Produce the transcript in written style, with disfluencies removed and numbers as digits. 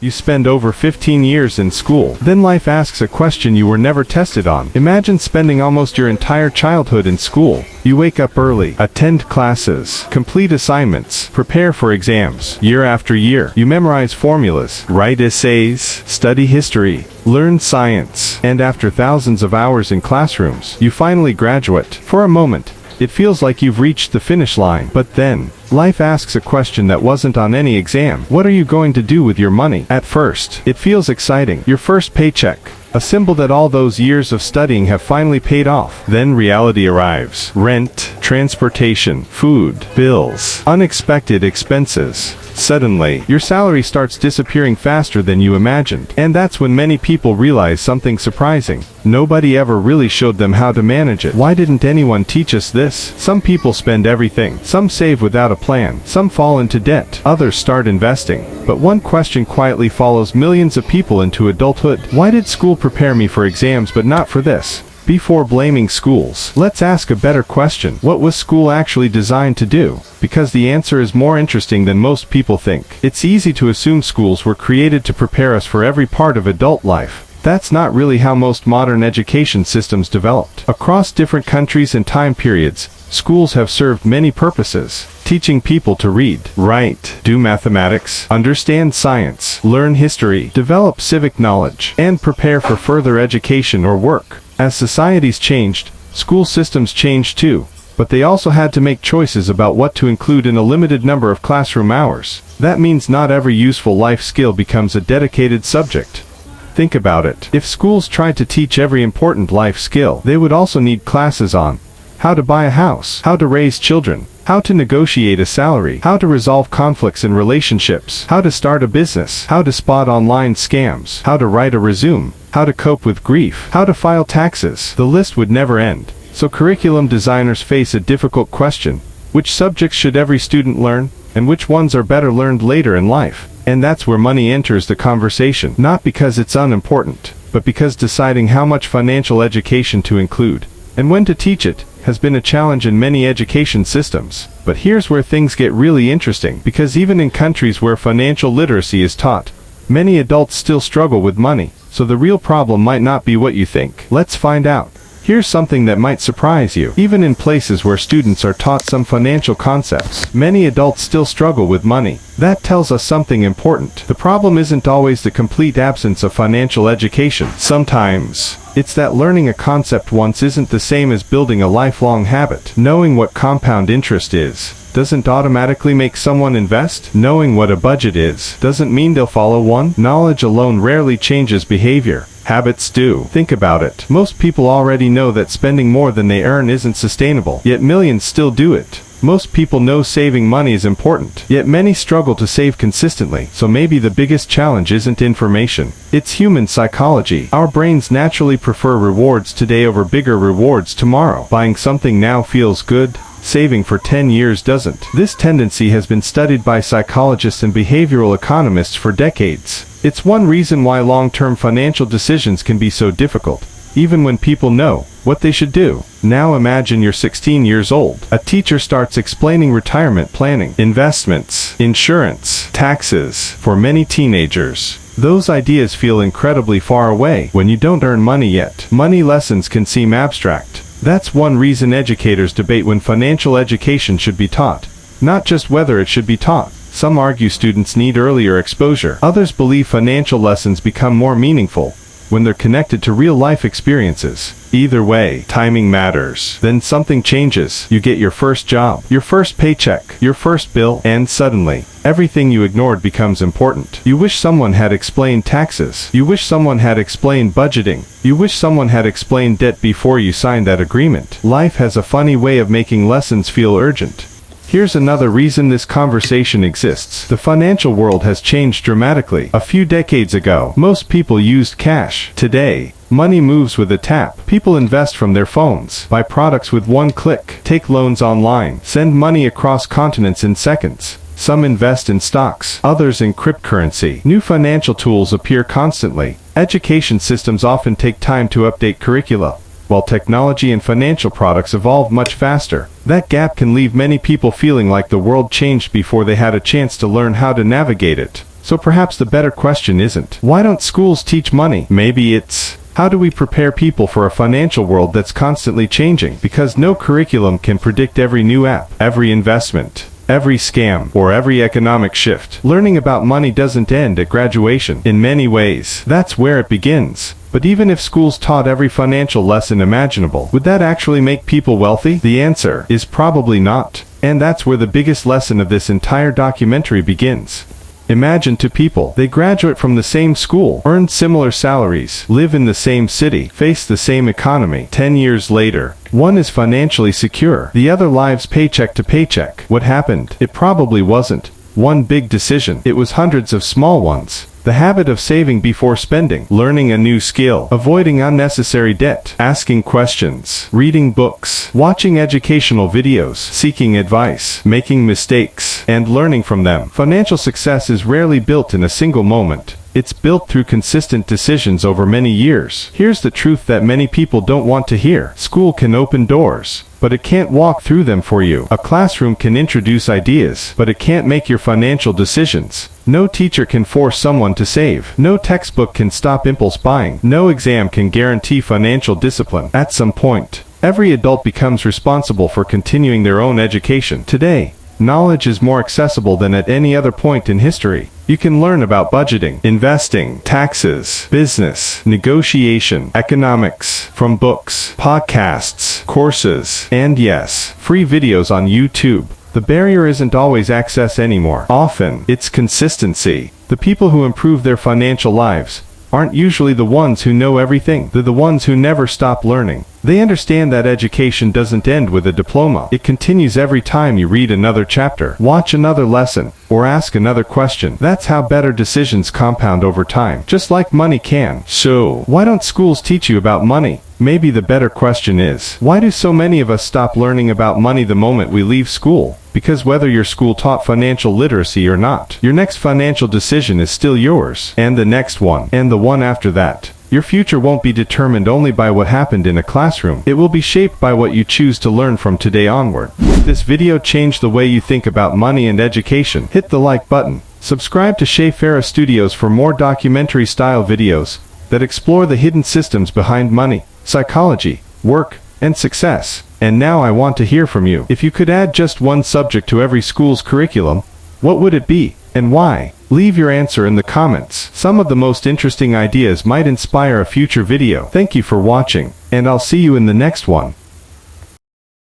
You spend over 15 years in school. Then life asks a question you were never tested on. Imagine spending almost your entire childhood in school. You wake up early, attend classes, complete assignments, prepare for exams. Year after year, you memorize formulas, write essays, study history, learn science, and after thousands of hours in classrooms, you finally graduate. For a moment, it feels like you've reached the finish line. But then, life asks a question that wasn't on any exam. What are you going to do with your money? At first, it feels exciting. Your first paycheck, a symbol that all those years of studying have finally paid off. Then reality arrives. Rent, transportation, food, bills, unexpected expenses. Suddenly, your salary starts disappearing faster than you imagined. And that's when many people realize something surprising. Nobody ever really showed them how to manage it. Why didn't anyone teach us this? Some people spend everything. Some save without a plan. Some fall into debt. Others start investing. But one question quietly follows millions of people into adulthood. Why did school prepare me for exams but not for this? Before blaming schools, let's ask a better question. What was school actually designed to do? Because the answer is more interesting than most people think. It's easy to assume schools were created to prepare us for every part of adult life. That's not really how most modern education systems developed. Across different countries and time periods, schools have served many purposes. Teaching people to read, write, do mathematics, understand science, learn history, develop civic knowledge, and prepare for further education or work. As societies changed, school systems changed too, but they also had to make choices about what to include in a limited number of classroom hours. That means not every useful life skill becomes a dedicated subject. Think about it. If schools tried to teach every important life skill, they would also need classes on how to buy a house, how to raise children, how to negotiate a salary, how to resolve conflicts in relationships, how to start a business, how to spot online scams, how to write a resume, how to cope with grief, how to file taxes. The list would never end. So curriculum designers face a difficult question. Which subjects should every student learn, and which ones are better learned later in life? And that's where money enters the conversation. Not because it's unimportant, but because deciding how much financial education to include, and when to teach it, has been a challenge in many education systems. But here's where things get really interesting, because even in countries where financial literacy is taught, many adults still struggle with money. So the real problem might not be what you think. Let's find out. Here's something that might surprise you. Even in places where students are taught some financial concepts, many adults still struggle with money. That tells us something important. The problem isn't always the complete absence of financial education. Sometimes, it's that learning a concept once isn't the same as building a lifelong habit. Knowing what compound interest is doesn't automatically make someone invest. Knowing what a budget is doesn't mean they'll follow one. Knowledge alone rarely changes behavior. Habits do. Think about it. Most people already know that spending more than they earn isn't sustainable, yet millions still do it. Most people know saving money is important, yet many struggle to save consistently. So maybe the biggest challenge isn't information. It's human psychology. Our brains naturally prefer rewards today over bigger rewards tomorrow. Buying something now feels good. Saving for 10 years doesn't. This tendency has been studied by psychologists and behavioral economists for decades. It's one reason why long-term financial decisions can be so difficult, even when people know what they should do. Now imagine you're 16 years old. A teacher starts explaining retirement planning, investments, insurance, taxes. For many teenagers, those ideas feel incredibly far away when you don't earn money yet. Money lessons can seem abstract. That's one reason educators debate when financial education should be taught, not just whether it should be taught. Some argue students need earlier exposure. Others believe financial lessons become more meaningful when they're connected to real-life experiences. Either way, timing matters. Then something changes. You get your first job, your first paycheck, your first bill, and suddenly, everything you ignored becomes important. You wish someone had explained taxes. You wish someone had explained budgeting. You wish someone had explained debt before you signed that agreement. Life has a funny way of making lessons feel urgent. Here's another reason this conversation exists. The financial world has changed dramatically. A few decades ago, most people used cash. Today, money moves with a tap. People invest from their phones, buy products with one click, take loans online, send money across continents in seconds. Some invest in stocks, others in cryptocurrency. New financial tools appear constantly. Education systems often take time to update curricula, while technology and financial products evolve much faster. That gap can leave many people feeling like the world changed before they had a chance to learn how to navigate it. So perhaps the better question isn't, why don't schools teach money? Maybe it's, how do we prepare people for a financial world that's constantly changing? Because no curriculum can predict every new app, every investment, every scam, or every economic shift. Learning about money doesn't end at graduation. In many ways, that's where it begins. But even if schools taught every financial lesson imaginable, would that actually make people wealthy? The answer is probably not. And that's where the biggest lesson of this entire documentary begins. Imagine two people. They graduate from the same school, earn similar salaries, live in the same city, face the same economy. 10 years later, one is financially secure, the other lives paycheck to paycheck. What happened? It probably wasn't one big decision. It was hundreds of small ones. The habit of saving before spending, learning a new skill, avoiding unnecessary debt, asking questions, reading books, watching educational videos, seeking advice, making mistakes, and learning from them. Financial success is rarely built in a single moment. It's built through consistent decisions over many years. Here's the truth that many people don't want to hear. School can open doors, but it can't walk through them for you. A classroom can introduce ideas, but it can't make your financial decisions. No teacher can force someone to save. No textbook can stop impulse buying. No exam can guarantee financial discipline. At some point, every adult becomes responsible for continuing their own education. Today, knowledge is more accessible than at any other point in history. You can learn about budgeting, investing, taxes, business, negotiation, economics, from books, podcasts, courses, and yes, free videos on YouTube. The barrier isn't always access anymore. Often, it's consistency. The people who improve their financial lives aren't usually the ones who know everything. They're the ones who never stop learning. They understand that education doesn't end with a diploma. It continues every time you read another chapter, watch another lesson, or ask another question. That's how better decisions compound over time, just like money can. So, why don't schools teach you about money? Maybe the better question is, why do so many of us stop learning about money the moment we leave school? Because whether your school taught financial literacy or not, your next financial decision is still yours, and the next one, and the one after that. Your future won't be determined only by what happened in a classroom. It will be shaped by what you choose to learn from today onward. If this video changed the way you think about money and education, hit the like button. Subscribe to Shafera Studios for more documentary-style videos that explore the hidden systems behind money, psychology, work, and success. And now I want to hear from you. If you could add just one subject to every school's curriculum, what would it be, and why? Leave your answer in the comments. Some of the most interesting ideas might inspire a future video. Thank you for watching, and I'll see you in the next one.